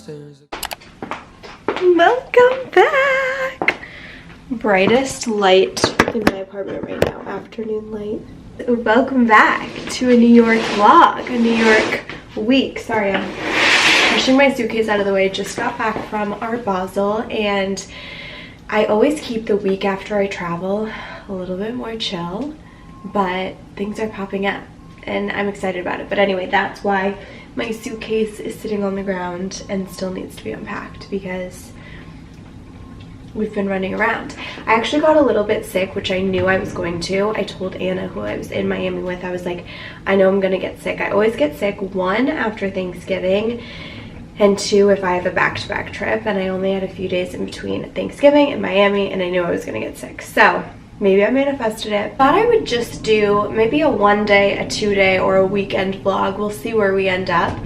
downstairs. Welcome back! Brightest light in my apartment right now, afternoon light. Welcome back to a New York vlog, a New York week. Sorry, I'm pushing my suitcase out of the way. Just got back from Art Basel, and I always keep the week after I travel a little bit more chill, but things are popping up and I'm excited about it. But anyway, that's why my suitcase is sitting on the ground and still needs to be unpacked, because we've been running around. I actually got a little bit sick, which I knew I was going to. I told Anna, who I was in Miami with, I was like, I know I'm gonna get sick. I always get sick, 1, after Thanksgiving, and 2, if I have a back-to-back trip, and I only had a few days in between Thanksgiving and Miami, and I knew I was gonna get sick. So maybe I manifested it. Thought I would just do maybe a 1-day, a 2-day, or a weekend vlog. We'll see where we end up.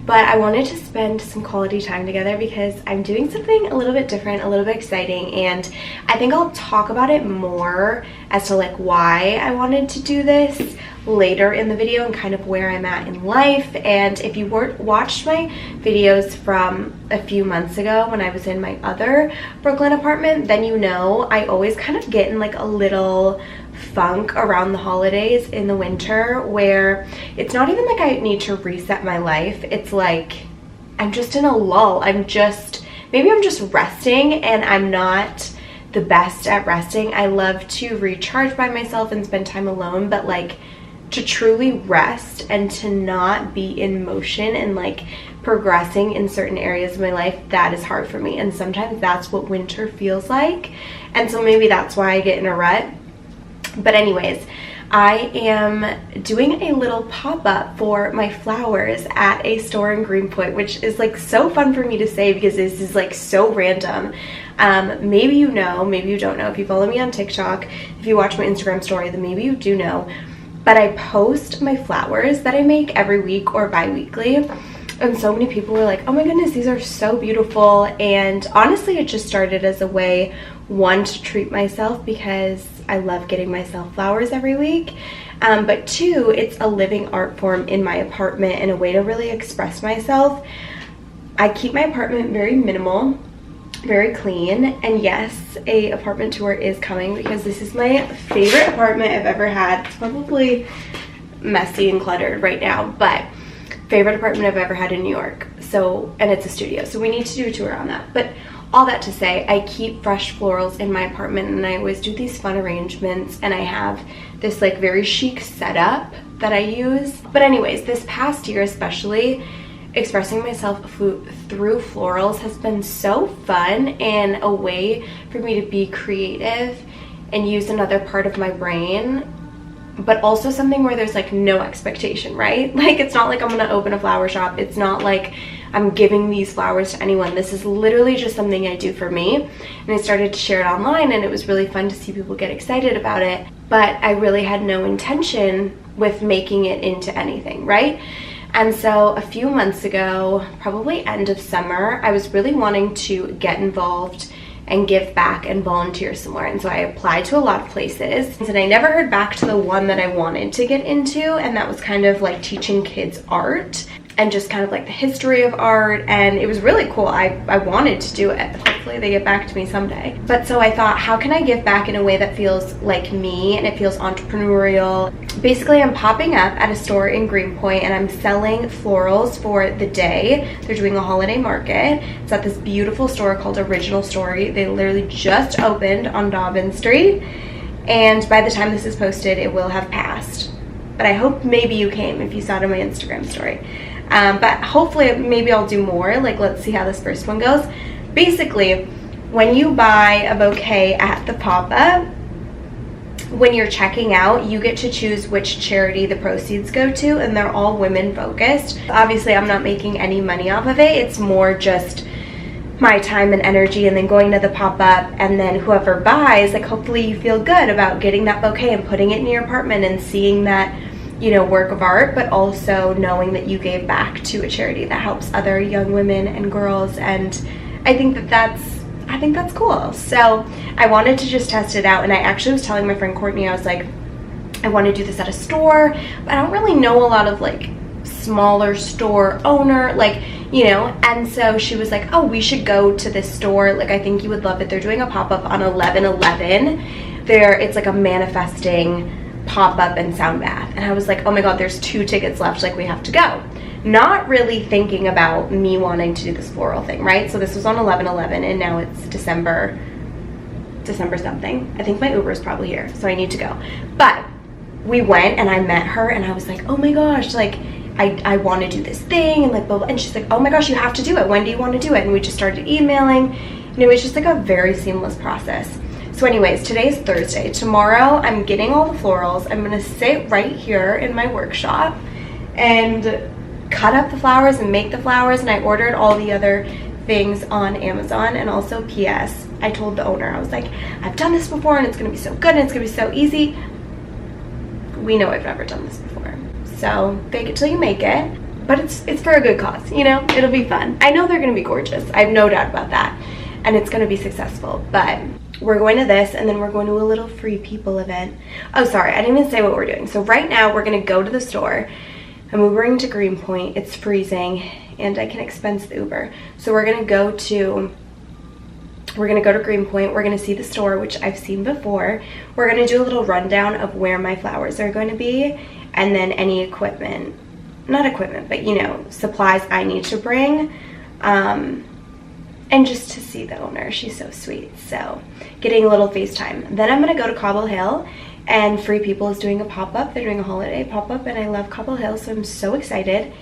But I wanted to spend some quality time together because I'm doing something a little bit different, a little bit exciting, and I think I'll talk about it more as to like why I wanted to do this later in the video and kind of where I'm at in life. And if you watched my videos from a few months ago when I was in my other Brooklyn apartment, then you know I always kind of get in like a little funk around the holidays in the winter, where it's not even like I need to reset my life. It's like I'm just in a lull. Maybe I'm just resting, and I'm not the best at resting. I love to recharge by myself and spend time alone, but like to truly rest and to not be in motion and like progressing in certain areas of my life, that is hard for me. And sometimes that's what winter feels like, and so maybe that's why I get in a rut. But anyways, I am doing a little pop-up for my flowers at a store in Greenpoint, which is like so fun for me to say because this is like so random. Maybe you know, maybe you don't know. If you follow me on TikTok, if you watch my Instagram story, then maybe you do know. But I post my flowers that I make every week or bi-weekly. And so many people were like, oh my goodness, these are so beautiful. And honestly, it just started as a way, 1, to treat myself because I love getting myself flowers every week. But 2, it's a living art form in my apartment and a way to really express myself. I keep my apartment very minimal, very clean. And yes, a apartment tour is coming because this is my favorite apartment I've ever had. It's probably messy and cluttered right now, but favorite apartment I've ever had in New York. So, and it's a studio, so we need to do a tour on that. But all that to say, I keep fresh florals in my apartment, and I always do these fun arrangements, and I have this like very chic setup that I use. But anyways, this past year especially, expressing myself through florals has been so fun and a way for me to be creative and use another part of my brain, but also something where there's like no expectation, right? Like it's not like I'm gonna open a flower shop. It's not like I'm giving these flowers to anyone. This is literally just something I do for me. And I started to share it online, and it was really fun to see people get excited about it. But I really had no intention with making it into anything, right? And so a few months ago, probably end of summer, I was really wanting to get involved and give back and volunteer somewhere. And so I applied to a lot of places, and I never heard back to the one that I wanted to get into, and that was kind of like teaching kids art and just kind of like the history of art, and it was really cool. I wanted to do it. Hopefully they get back to me someday. But so I thought, how can I give back in a way that feels like me and it feels entrepreneurial? Basically, I'm popping up at a store in Greenpoint, and I'm selling florals for the day. They're doing a holiday market. It's at this beautiful store called Original Story. They literally just opened on Dobbin Street, and by the time this is posted, it will have passed. But I hope maybe you came if you saw it on my Instagram story. But hopefully maybe I'll do more. Like, let's see how this first one goes. Basically, when you buy a bouquet at the pop-up, when you're checking out, you get to choose which charity the proceeds go to, and they're all women focused. Obviously, I'm not making any money off of it. It's more just my time and energy, and then going to the pop-up, and then whoever buys, like hopefully you feel good about getting that bouquet and putting it in your apartment and seeing that, you know, work of art, but also knowing that you gave back to a charity that helps other young women and girls. And I think that's cool. So I wanted to just test it out, and I actually was telling my friend Courtney, I was like, I want to do this at a store, but I don't really know a lot of like smaller store owner, like, you know. And so she was like, oh, we should go to this store, like, I think you would love it. They're doing a pop-up on 11/11. It's like a manifesting pop-up and sound bath. And I was like, oh my god, there's 2 tickets left, like, we have to go. Not really thinking about me wanting to do this floral thing, right? So this was on 11/11, and now it's December something. I think my Uber is probably here, so I need to go. But we went and I met her and I was like, oh my gosh, like, I want to do this thing, and like blah, blah. And she's like, oh my gosh, you have to do it. When do you want to do it? And we just started emailing, and it was just like a very seamless process. So anyways, today is Thursday. Tomorrow I'm getting all the florals. I'm gonna sit right here in my workshop and cut up the flowers and make the flowers. And I ordered all the other things on Amazon. And also, PS, I told the owner, I was like, I've done this before and it's gonna be so good and it's gonna be so easy. We know I've never done this before. So fake it till you make it. But it's for a good cause, you know? It'll be fun. I know they're gonna be gorgeous. I have no doubt about that. And it's gonna be successful. But we're going to this, and then we're going to a little free people event. Oh, sorry, I didn't even say what we're doing. So right now we're gonna go to the store. I'm Ubering to Greenpoint. It's freezing and I can expense the Uber. So we're gonna go to Greenpoint. We're gonna see the store, which I've seen before. We're gonna do a little rundown of where my flowers are going to be, and then any equipment, not equipment, but, you know, supplies I need to bring. And just to see the owner. She's so sweet. So getting a little FaceTime. Then I'm gonna go to Cobble Hill, and Free People is doing a pop-up. They're doing a holiday pop-up, and I love Cobble Hill, so I'm so excited.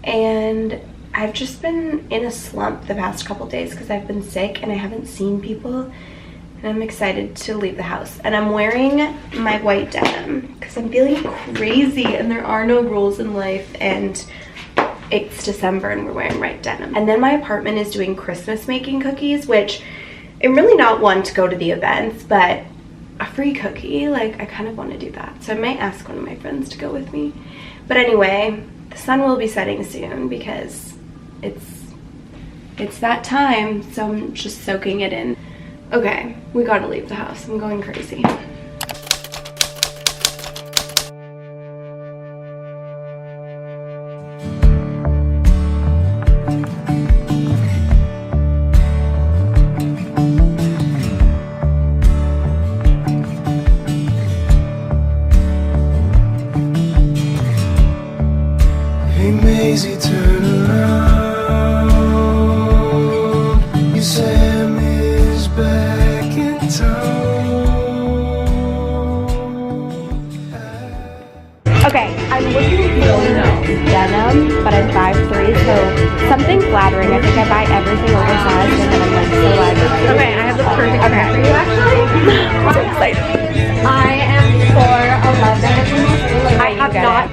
And I've just been in a slump the past couple days because I've been sick and I haven't seen people, and I'm excited to leave the house. And I'm wearing my white denim because I'm feeling crazy and there are no rules in life, and it's December and we're wearing white denim. And then my apartment is doing Christmas making cookies, which I'm really not one to go to the events, but a free cookie, like, I kind of want to do that. So I might ask one of my friends to go with me. But anyway, the sun will be setting soon because it's that time, so I'm just soaking it in. Okay, we gotta leave the house. I'm going crazy. Hey Maisie, turn around. Your Sam is back in town. Okay, I'm looking for denim, but I'm 5'3", so something flattering. I think I buy everything oversized, and then I'm like so aggravated. Okay, I have the perfect for you, actually. I'm so excited. I am 4'11". I have not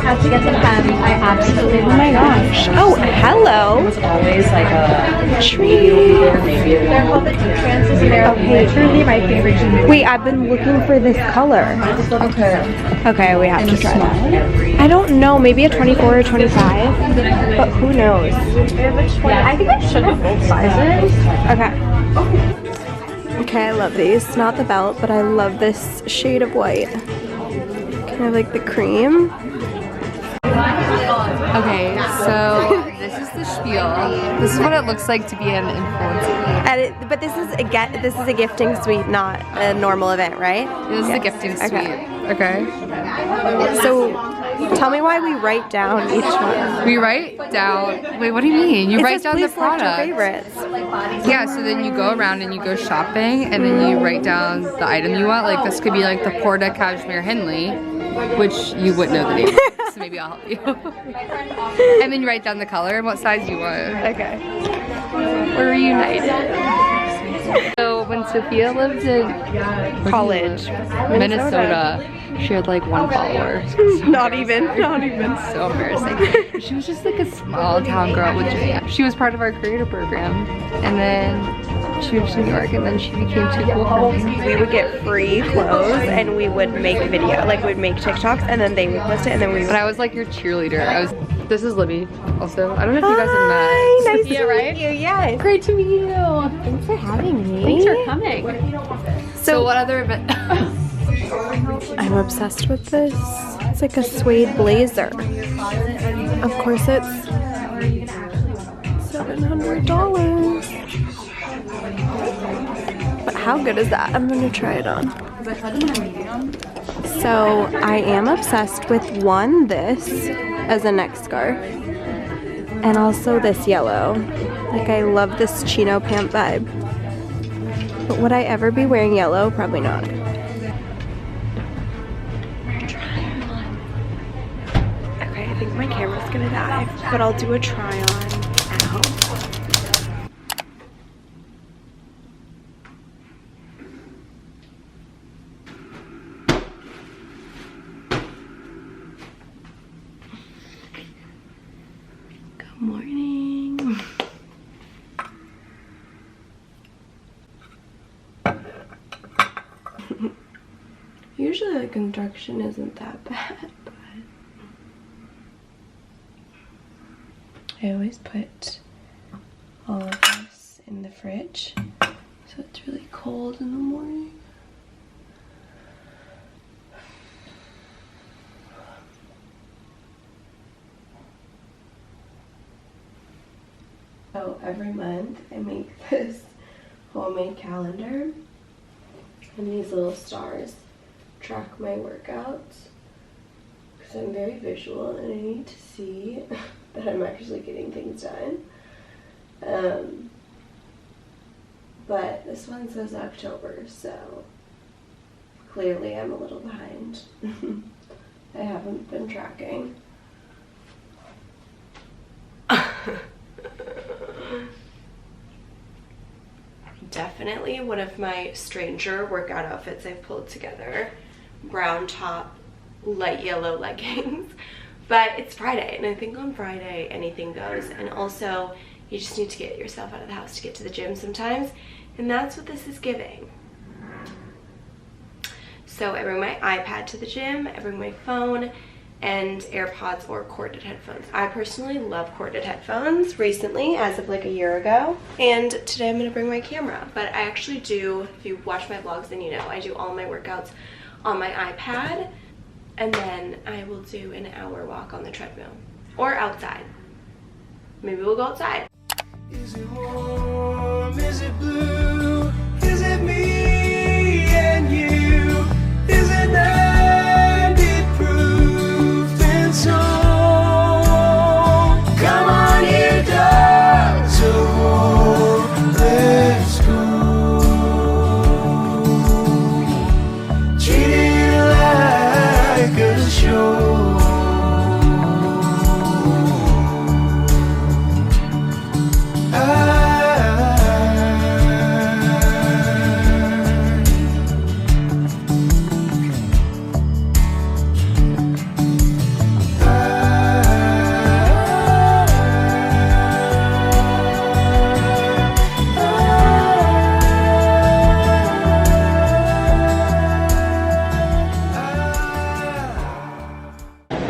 had to get to the hem. I absolutely love it. Oh my gosh. Oh, hello. It's always like a tree. They're called the tea trances. They're literally my favorite jeans. Wait, I've been looking for this color. Okay, we have to try that. I don't know, maybe a 24 or 25, but who knows? I think I should have both sizes. Okay. Okay, I love these. Not the belt, but I love this shade of white. Kind of like the cream. Okay, so this is the spiel. This is what it looks like to be an influencer. But this is a gifting suite, not a normal event, right? This is the gifting suite. Okay. So tell me why we write down each one. We write down. Wait, what do you mean? You write down the product. Favorites. Yeah. So then you go around and you go shopping, and then you write down the item you want. Like this could be like the Porta Cashmere Henley, which you wouldn't know the name. So maybe I'll help you. And then you write down the color and what size you want. Okay. We're reunited. So when Sophia lived in College, Minnesota, she had like 1 follower. Not even. So embarrassing. She was just like a small town girl with dreams. She was part of our creator program, and then she moved to New York, and then she became too cool for me. We would get free clothes, and we would make video, like we'd make TikToks, and then they would post it, and then we would. But I was like your cheerleader. This is Libby, also. I don't know if you guys have met. Hi, nice Sophia, to right? meet you. Yeah. Great to meet you. Thanks for having me. Thanks for coming. So what other event? I'm obsessed with this. It's like a suede blazer. Of course it's $700. But how good is that? I'm gonna try it on. So I am obsessed with this as a neck scarf. And also this yellow. Like I love this chino pant vibe. But would I ever be wearing yellow? Probably not. Okay, I think my camera's gonna die, but I'll do a try on at home. Good morning. Usually the construction isn't that bad, but I always put all of this in the fridge so it's really cold in the morning. So every month I make this homemade calendar and these little stars track my workouts because I'm very visual and I need to see that I'm actually getting things done. But this one says October, so clearly I'm a little behind. I haven't been tracking. Definitely one of my stranger workout outfits I've pulled together. Brown top, light yellow leggings. But it's Friday, and I think on Friday anything goes. And also, you just need to get yourself out of the house to get to the gym sometimes. And that's what this is giving. So I bring my iPad to the gym, I bring my phone, and AirPods or corded headphones. I personally love corded headphones recently, as of like a year ago. And today I'm gonna bring my camera. But I actually do, if you watch my vlogs then you know, I do all my workouts on my iPad. And then I will do an hour walk on the treadmill. Or outside. Maybe we'll go outside. Is it warm? Is it blue? Is it me and you? Is it 90 proof and so? Come on, here dogs so warm. Let's go. Treat it like a show.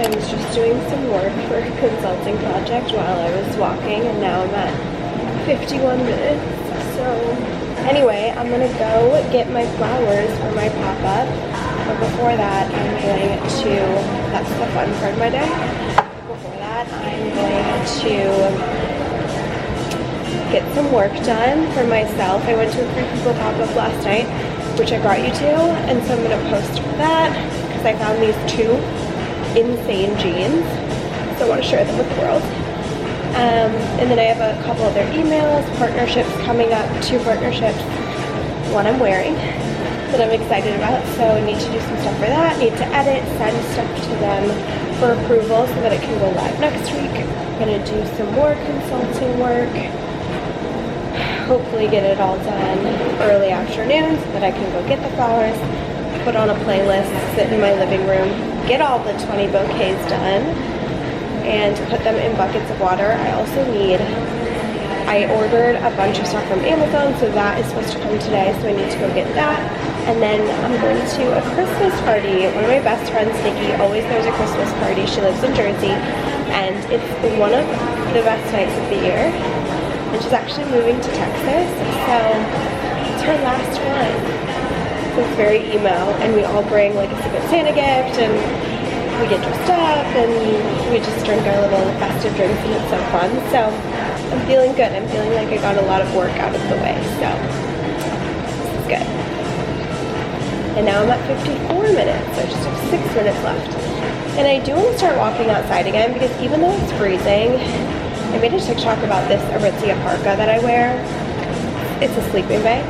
I was just doing some work for a consulting project while I was walking, and now I'm at 51 minutes. So anyway, I'm gonna go get my flowers for my pop-up, but before that I'm going to, that's the fun part of my day, before that I'm going to get some work done for myself. I went to a Free People pop-up last night, which I brought you to, and so I'm gonna post for that because I found these two insane jeans, so I want to share them with the world. And then I have a couple other emails, partnerships coming up, 2 partnerships, one I'm wearing that I'm excited about, so I need to do some stuff for that, need to edit, send stuff to them for approval so that it can go live next week. I'm going to do some more consulting work, hopefully get it all done early afternoon so that I can go get the flowers, put on a playlist, sit in my living room, get all the 20 bouquets done, and put them in buckets of water. I ordered a bunch of stuff from Amazon, so that is supposed to come today, so I need to go get that. And then I'm going to a Christmas party. One of my best friends, Nikki, always throws a Christmas party. She lives in Jersey, and it's one of the best nights of the year. And she's actually moving to Texas, so it's her last one. so it's very emo, and we all bring like a Secret Santa gift, and we get dressed up, and we just drink our little festive drinks, and it's so fun. So I'm feeling good. I'm feeling like I got a lot of work out of the way, so this is good. And now I'm at 54 minutes, so I just have 6 minutes left. And I do want to start walking outside again, because even though it's freezing, I made a TikTok about this Aritzia parka that I wear. It's a sleeping bag.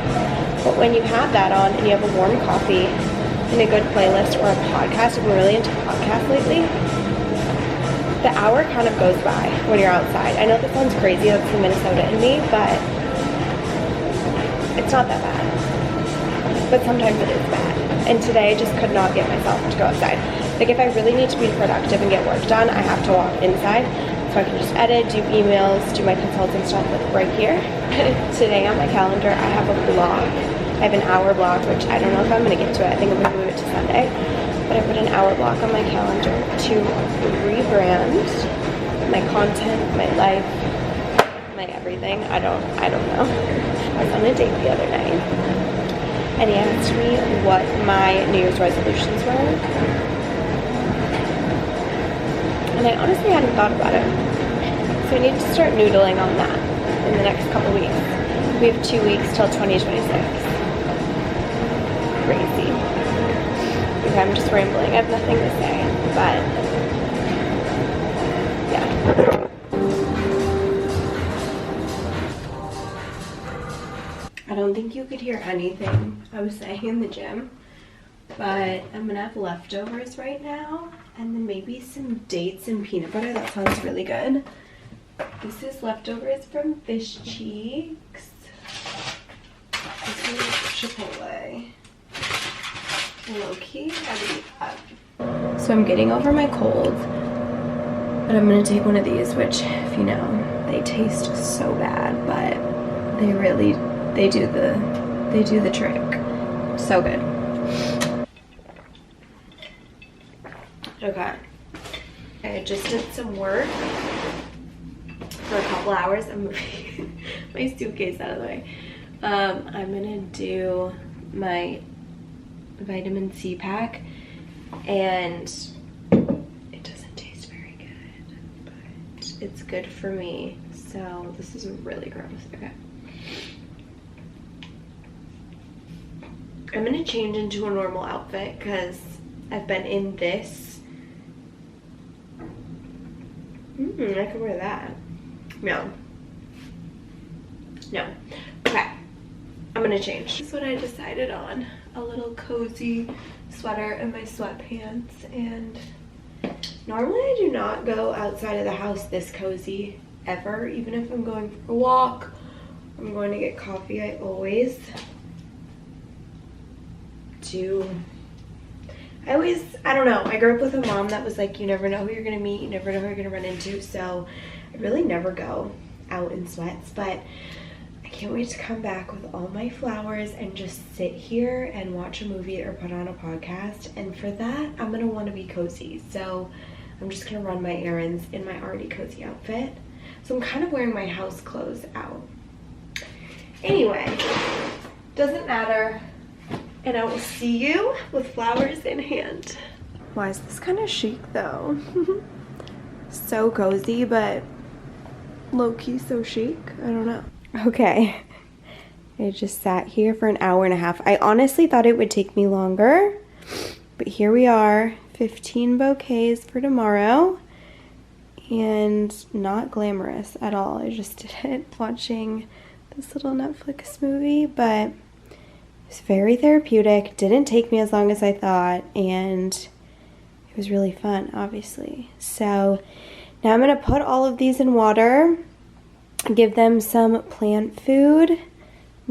But when you have that on and you have a warm coffee and a good playlist or a podcast, I've been really into podcasts lately, the hour kind of goes by when you're outside. I know that sounds crazy, that's the Minnesota in me, but it's not that bad. But sometimes it is bad. And today I just could not get myself to go outside. Like if I really need to be productive and get work done, I have to walk inside. So I can just edit, do emails, do my consulting stuff like right here. Today on my calendar, I have a blog. I have an hour blog, which I don't know if I'm going to get to it. I think I'm going to move it to Sunday. But I put an hour block on my calendar to rebrand my content, my life, my everything. I don't know. I was on a date the other night, and he asked me what my New Year's resolutions were. And I honestly hadn't thought about it. So I need to start noodling on that in the next couple weeks. We have 2 weeks till 2026. Crazy. Okay, I'm just rambling. I have nothing to say, but yeah. I don't think you could hear anything I was saying in the gym, but I'm gonna have leftovers right now, and then maybe some dates and peanut butter. That sounds really good. This is leftovers from Fish Cheeks. This is Chipotle. Low-key, I would eat that. So I'm getting over my cold, but I'm gonna take one of these, which, if you know, they taste so bad, but they do the trick. So good. Okay. I just did some work for a couple hours. I'm moving my suitcase out of the way. I'm gonna do my vitamin C pack, and it doesn't taste very good, but it's good for me. So this is really gross. Okay. I'm gonna change into a normal outfit because I've been in this. I could wear that. No. Okay. I'm gonna change. This is what I decided on. A little cozy sweater and my sweatpants. And normally I do not go outside of the house this cozy ever. Even if I'm going for a walk, I'm going to get coffee, I always do. I don't know, I grew up with a mom that was like, you never know who you're gonna meet, you never know who you're gonna run into, so I really never go out in sweats, but I can't wait to come back with all my flowers and just sit here and watch a movie or put on a podcast, and for that, I'm gonna wanna be cozy, so I'm just gonna run my errands in my already cozy outfit. So I'm kind of wearing my house clothes out. Anyway, doesn't matter. And I will see you with flowers in hand. Why is this kind of chic though? So cozy, but low-key so chic. I don't know. Okay. I just sat here for an hour and a half. I honestly thought it would take me longer, but here we are. 15 bouquets for tomorrow. And not glamorous at all. I just did it watching this little Netflix movie, but it's very therapeutic, didn't take me as long as I thought, and it was really fun, obviously. So now I'm going to put all of these in water, give them some plant food,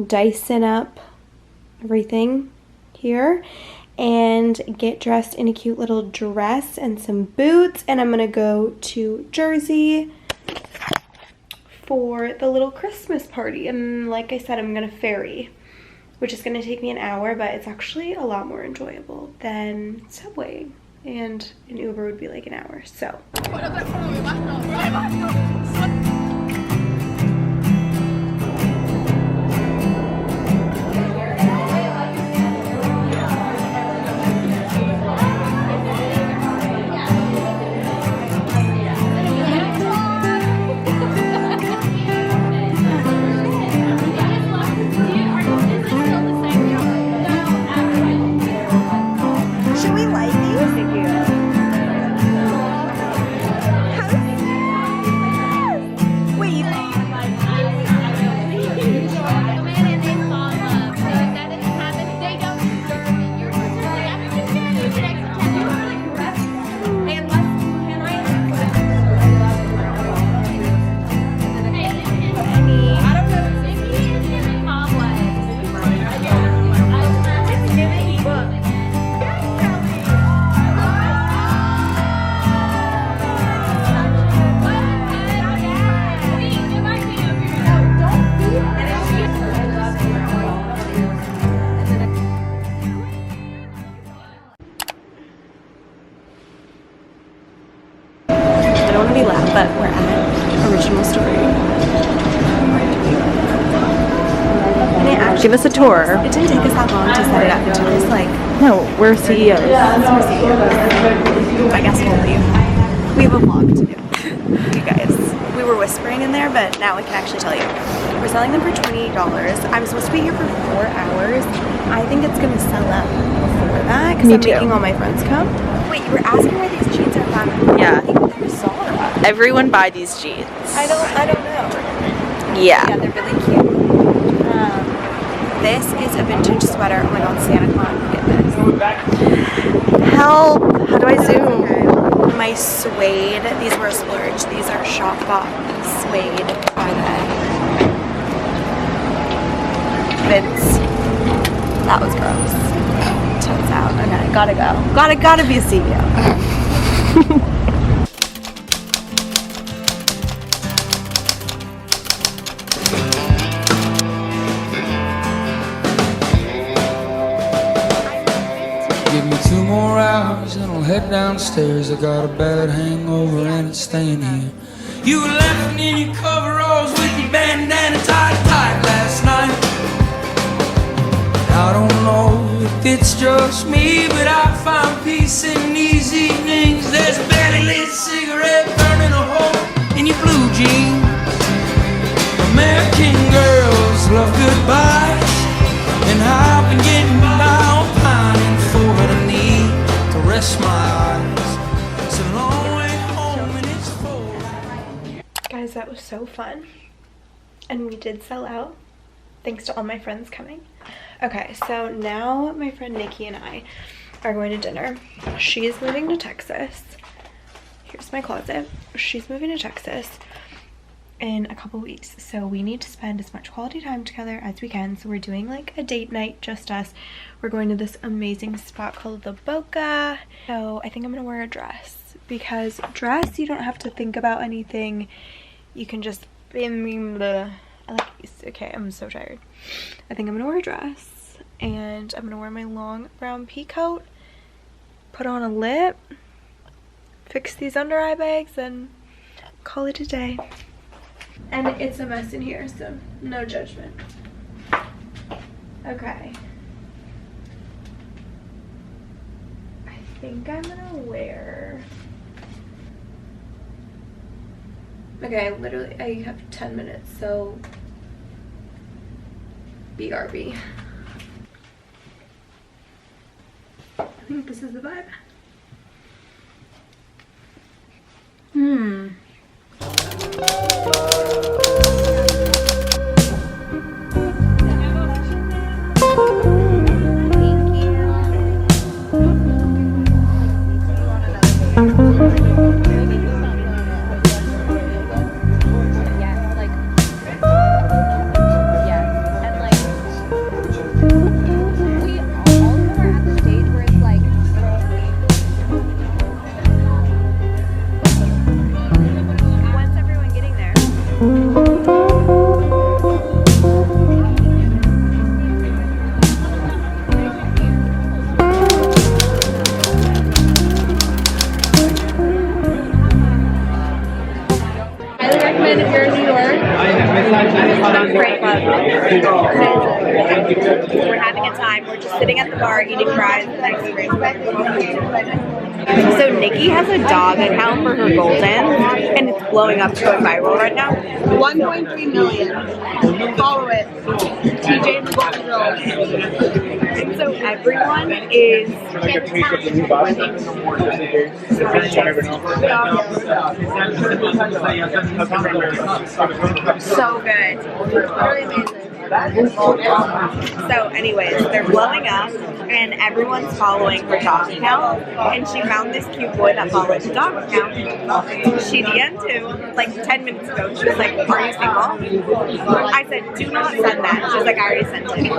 Dyson up everything here, and get dressed in a cute little dress and some boots, and I'm going to go to Jersey for the little Christmas party. And like I said, I'm going to ferry, which is going to take me an hour, but it's actually a lot more enjoyable than Subway, and an Uber would be like an hour, so. but we're at Original Story. Give us a tour. It didn't take us that long to set it up. It took us like... No, we're CEOs. We're CEOs. I guess we'll leave. We have a vlog to do. You guys. We were whispering in there, but now I can actually tell you. We're selling them for $28. I'm supposed to be here for 4 hours. I think it's going to sell out before that because I'm making all my friends come. Wait, you were asking where these jeans are from? Yeah. I think they're Zara. Everyone buy these jeans. I don't know. Yeah. Yeah, they're really cute. This is a vintage sweater. Oh my god, Santa Claus, look at this. Help! How do I zoom? My suede, these were a splurge. These are shop bought suede, are they? Vince. That was gross. Toes out. Okay, gotta go. Gotta be a CEO. Give me 2 more hours and I'll head downstairs. I got a bad hangover and it's staying here. You were laughing in your coveralls with your bandana tied tight last night. I don't know if it's just me, but I find peace in these evenings. There's a barely lit cigarette burning a hole in your blue jeans. American girls love goodbyes, and I've been getting by on pining for what I need to rest my eyes. It's a long way home and it's full. Guys, that was so fun. And we did sell out, thanks to all my friends coming. Okay, so now my friend Nikki and I are going to dinner. She's moving to Texas. Here's my closet. She's moving to Texas in a couple weeks, so we need to spend as much quality time together as we can. So we're doing like a date night, just us. We're going to this amazing spot called the Boca. So I think I'm gonna wear a dress, because dress, you don't have to think about anything. You can just I like these. Okay, I'm so tired. I think I'm gonna wear a dress, and I'm gonna wear my long brown pea coat, put on a lip, fix these under eye bags, and call it a day. And it's a mess in here, so no judgment. Okay. I think I'm gonna wear... Okay, I have 10 minutes, so BRB. I think this is the vibe. We're having a time. We're just sitting at the bar eating fries and ice cream. So Nikki has a dog account for her golden, and it's blowing up, going viral right now. 1.3 million. Follow it. TJ and the Golden Girls. And so everyone is so good. Really amazing. So anyways, they're blowing up and everyone's following her dog account, and she found this cute boy that followed the dog account. She DM'd him like 10 minutes ago. She was like, are you single? I said, do not send that. She was like, I already sent it.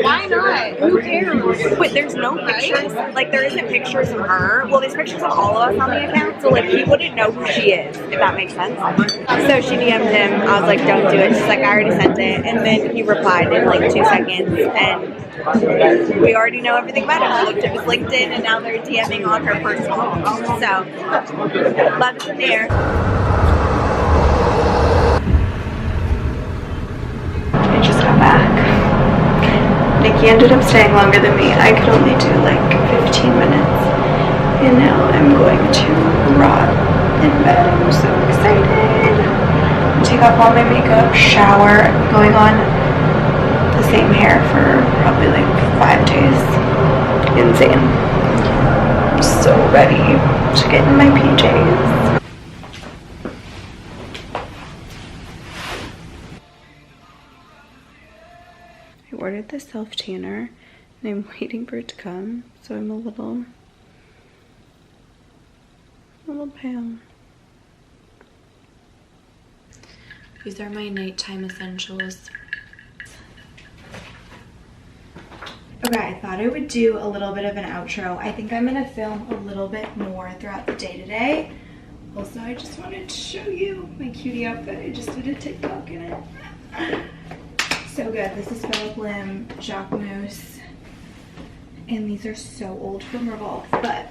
Why not? Who cares? But there's no pictures, like there isn't pictures of her. Well, there's pictures of all of us on the account, so like he wouldn't know who she is, if that makes sense. So she DM'd him. I was like, don't do it. She's like, I already sent it. And and then he replied in like 2 seconds, and we already know everything about him. We looked at his LinkedIn, and now they're DMing on her personal. So, love is in the air. I just got back. Nikki ended up staying longer than me. I could only do like 15 minutes. And now I'm going to rot in bed. I'm so excited. Take off all my makeup, shower, going on the same hair for probably like 5 days. Insane. I'm so ready to get in my PJs. I ordered the Soph tanner and I'm waiting for it to come, so I'm a little pale. These are my nighttime essentials. Okay, I thought I would do a little bit of an outro. I think I'm gonna film a little bit more throughout the day today. Also, I just wanted to show you my cutie outfit. I just did a TikTok in it. So good. This is Philip Lim, Jacquemus, and these are so old from Revolve, but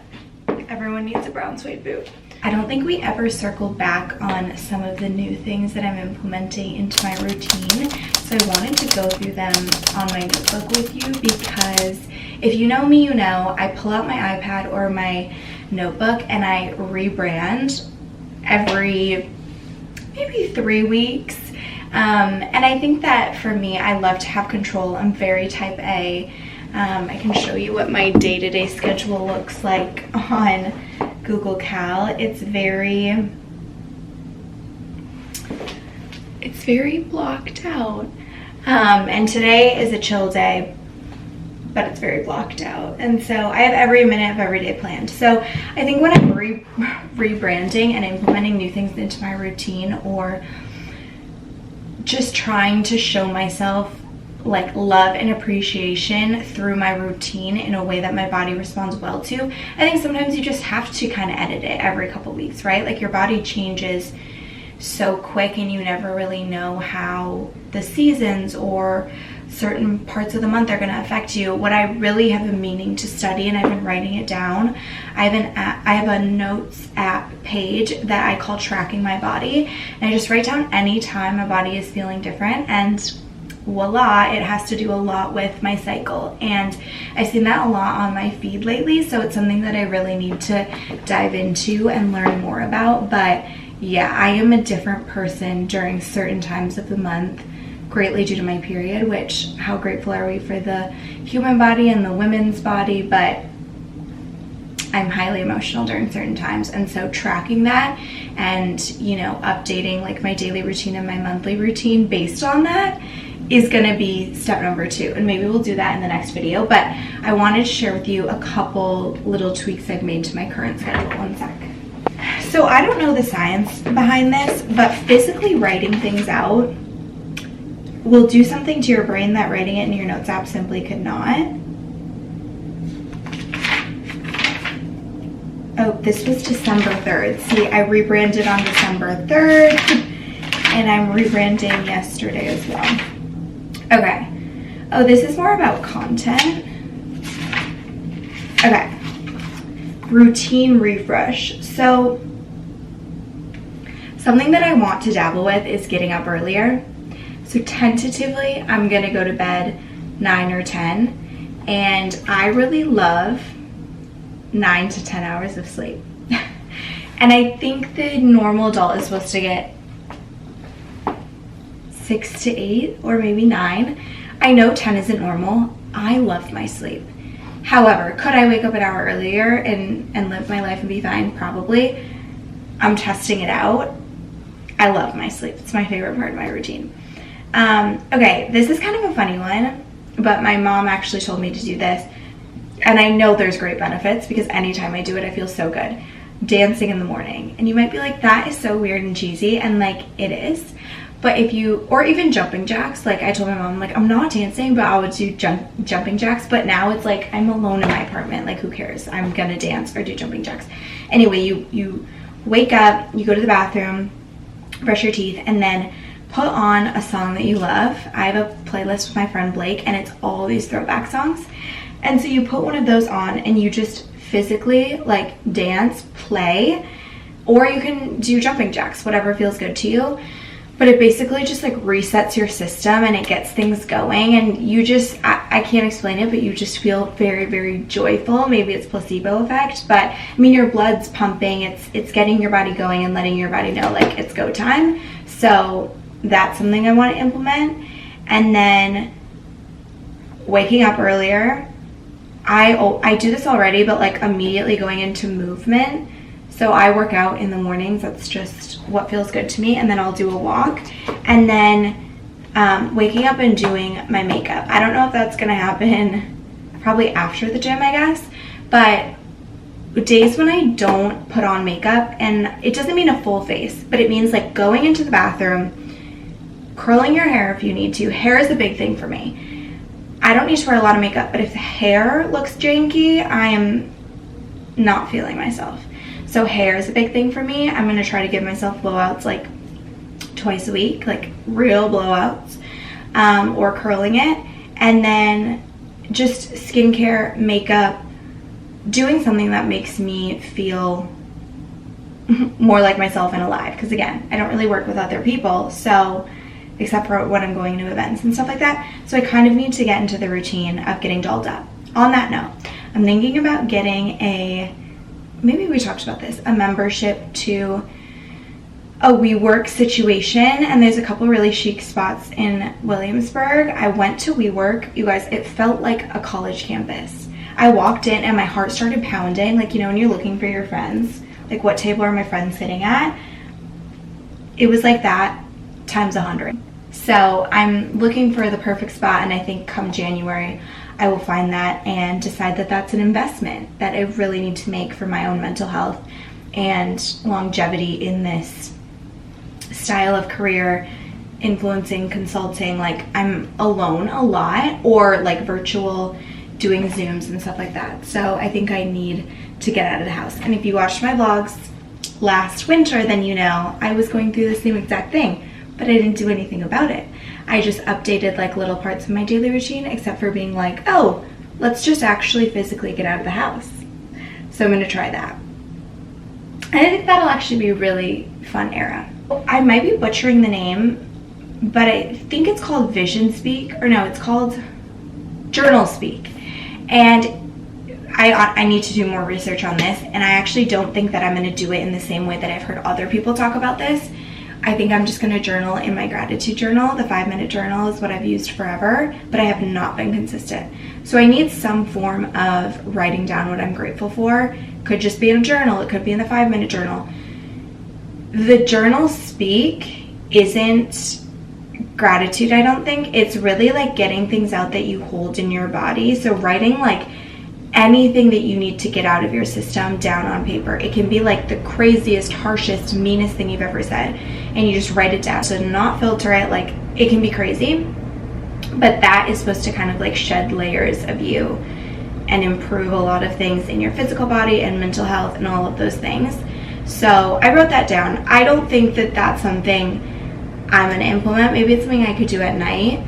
everyone needs a brown suede boot. I don't think we ever circled back on some of the new things that I'm implementing into my routine, so I wanted to go through them on my notebook with you, because if you know me, you know I pull out my iPad or my notebook and I rebrand every maybe 3 weeks. And I think that for me, I love to have control. I'm very type A. I can show you what my day-to-day schedule looks like on Google Cal. It's very blocked out. And today is a chill day, but it's very blocked out. And so I have every minute of every day planned. So I think when I'm rebranding and implementing new things into my routine, or just trying to show myself like love and appreciation through my routine in a way that my body responds well to, I think sometimes you just have to kind of edit it every couple weeks, right? Like your body changes so quick and you never really know how the seasons or certain parts of the month are going to affect you. What I really have been meaning to study, and I've been writing it down, I have a notes app page that I call Tracking My Body, and I just write down any time my body is feeling different, and voila, it has to do a lot with my cycle. And I've seen that a lot on my feed lately, so it's something that I really need to dive into and learn more about. But yeah, I am a different person during certain times of the month, greatly due to my period, which how grateful are we for the human body and the women's body, but I'm highly emotional during certain times. And so tracking that and, you know, updating like my daily routine and my monthly routine based on that is going to be step number 2, and maybe we'll do that in the next video. But I wanted to share with you a couple little tweaks I've made to my current schedule. One sec. So I don't know the science behind this, but physically writing things out will do something to your brain that writing it in your notes app simply could not. Oh, this was December 3rd. See, I rebranded on December 3rd, and I'm rebranding yesterday as well. Okay. Oh, this is more about content. Okay. Routine refresh. So, something that I want to dabble with is getting up earlier. So tentatively, I'm gonna go to bed 9 or 10, and I really love 9 to 10 hours of sleep. And I think the normal adult is supposed to get 6 to 8 or maybe 9. I know 10 isn't normal. I love my sleep. However, could I wake up an hour earlier and live my life and be fine? Probably. I'm testing it out. I love my sleep. It's my favorite part of my routine. Okay, this is kind of a funny one, but my mom actually told me to do this, and I know there's great benefits because anytime I do it, I feel so good. Dancing in the morning. And you might be like, that is so weird and cheesy, and like, it is. But if you, or even jumping jacks, like I told my mom, like, I'm not dancing, but I would do jumping jacks. But now it's like, I'm alone in my apartment, like who cares? I'm gonna dance or do jumping jacks. Anyway, you wake up, you go to the bathroom, brush your teeth, and then put on a song that you love. I have a playlist with my friend Blake, and it's all these throwback songs. And so you put one of those on and you just physically like dance, play, or you can do jumping jacks, whatever feels good to you. But it basically just like resets your system and it gets things going, and you just, I can't explain it, but you just feel very, very joyful. Maybe it's placebo effect, but I mean, your blood's pumping, it's getting your body going and letting your body know like it's go time. So that's something I want to implement. And then waking up earlier. I do this already, but like immediately going into movement. So I work out in the mornings. That's just what feels good to me. And then I'll do a walk. And then waking up and doing my makeup. I don't know if that's going to happen probably after the gym, I guess. But days when I don't put on makeup, and it doesn't mean a full face, but it means like going into the bathroom, curling your hair if you need to. Hair is a big thing for me. I don't need to wear a lot of makeup, but if the hair looks janky, I am not feeling myself. So hair is a big thing for me. I'm going to try to give myself blowouts like twice a week, like real blowouts, or curling it. And then just skincare, makeup, doing something that makes me feel more like myself and alive. Because again, I don't really work with other people, so except for when I'm going to events and stuff like that. So I kind of need to get into the routine of getting dolled up. On that note, I'm thinking about getting maybe we talked about this, a membership to a WeWork situation, and there's a couple really chic spots in Williamsburg. I went to WeWork, you guys, it felt like a college campus. I walked in and my heart started pounding, like, you know, when you're looking for your friends, like what table are my friends sitting at? It was like that times 100. So I'm looking for the perfect spot, and I think come January I will find that and decide that that's an investment that I really need to make for my own mental health and longevity in this style of career, influencing, consulting. Like, I'm alone a lot, or like virtual, doing Zooms and stuff like that. So I think I need to get out of the house. And if you watched my vlogs last winter, then you know I was going through the same exact thing, but I didn't do anything about it. I just updated like little parts of my daily routine, except for being like, oh, let's just actually physically get out of the house. So I'm gonna try that. And I think that'll actually be a really fun era. I might be butchering the name, but I think it's called Vision Speak, or no, it's called Journal Speak. And I need to do more research on this, and I actually don't think that I'm gonna do it in the same way that I've heard other people talk about this. I think I'm just gonna journal in my gratitude journal. The 5-minute journal is what I've used forever, but I have not been consistent. So I need some form of writing down what I'm grateful for. Could just be in a journal, it could be in the 5-minute journal. The Journal Speak isn't gratitude, I don't think. It's really like getting things out that you hold in your body. So writing like anything that you need to get out of your system down on paper. It can be like the craziest, harshest, meanest thing you've ever said, and you just write it down. So not filter it, like it can be crazy, but that is supposed to kind of like shed layers of you and improve a lot of things in your physical body and mental health and all of those things. So I wrote that down. I don't think that that's something I'm gonna implement. Maybe it's something I could do at night.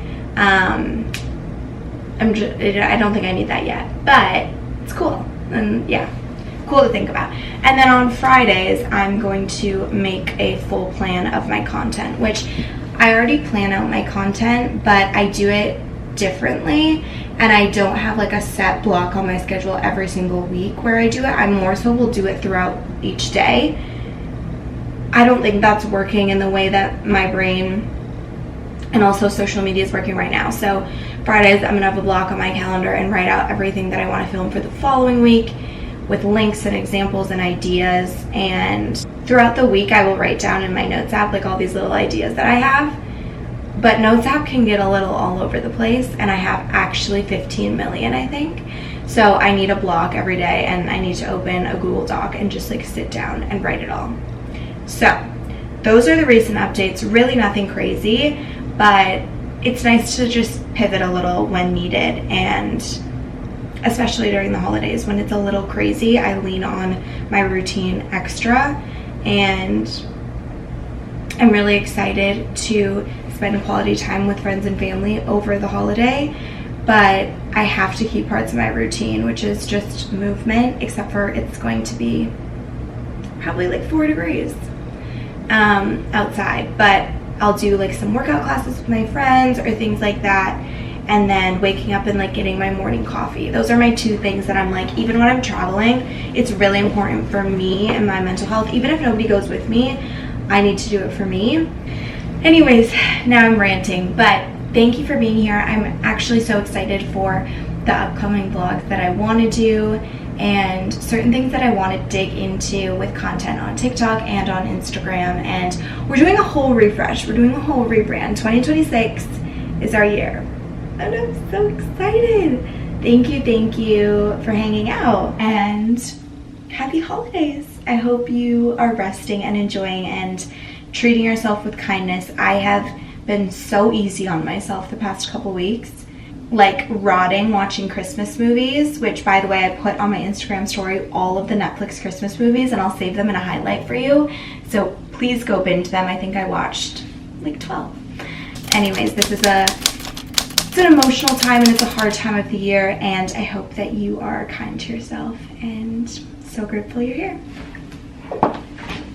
I don't think I need that yet, but it's cool, and yeah, cool to think about. And then on Fridays, I'm going to make a full plan of my content, which I already plan out my content, but I do it differently, and I don't have like a set block on my schedule every single week where I do it. I more so will do it throughout each day. I don't think that's working in the way that my brain and also social media is working right now. So Fridays, I'm gonna have a block on my calendar and write out everything that I want to film for the following week with links and examples and ideas. And throughout the week, I will write down in my notes app like all these little ideas that I have. But notes app can get a little all over the place, and I have actually 15 million, I think. So I need a block every day, and I need to open a Google Doc and just like sit down and write it all. So those are the recent updates. Really nothing crazy, but it's nice to just pivot a little when needed, and especially during the holidays when it's a little crazy, I lean on my routine extra. And I'm really excited to spend quality time with friends and family over the holiday, but I have to keep parts of my routine, which is just movement, except for it's going to be probably like 4 degrees outside, but I'll do like some workout classes with my friends or things like that, and then waking up and like getting my morning coffee. Those are my 2 things that I'm like, even when I'm traveling, it's really important for me and my mental health. Even if nobody goes with me, I need to do it for me. Anyways, now I'm ranting, but thank you for being here. I'm actually so excited for the upcoming vlogs that I want to do and certain things that I want to dig into with content on TikTok and on Instagram. And we're doing a whole refresh. We're doing a whole rebrand. 2026 is our year. And I'm so excited. Thank you for hanging out, and happy holidays. I hope you are resting and enjoying and treating yourself with kindness. I have been so easy on myself the past couple weeks, like rotting watching Christmas movies, which by the way, I put on my Instagram story all of the Netflix Christmas movies, and I'll save them in a highlight for you, so please go binge them. I think I watched like 12. Anyways, it's an emotional time and it's a hard time of the year, and I hope that you are kind to yourself, and so grateful you're here.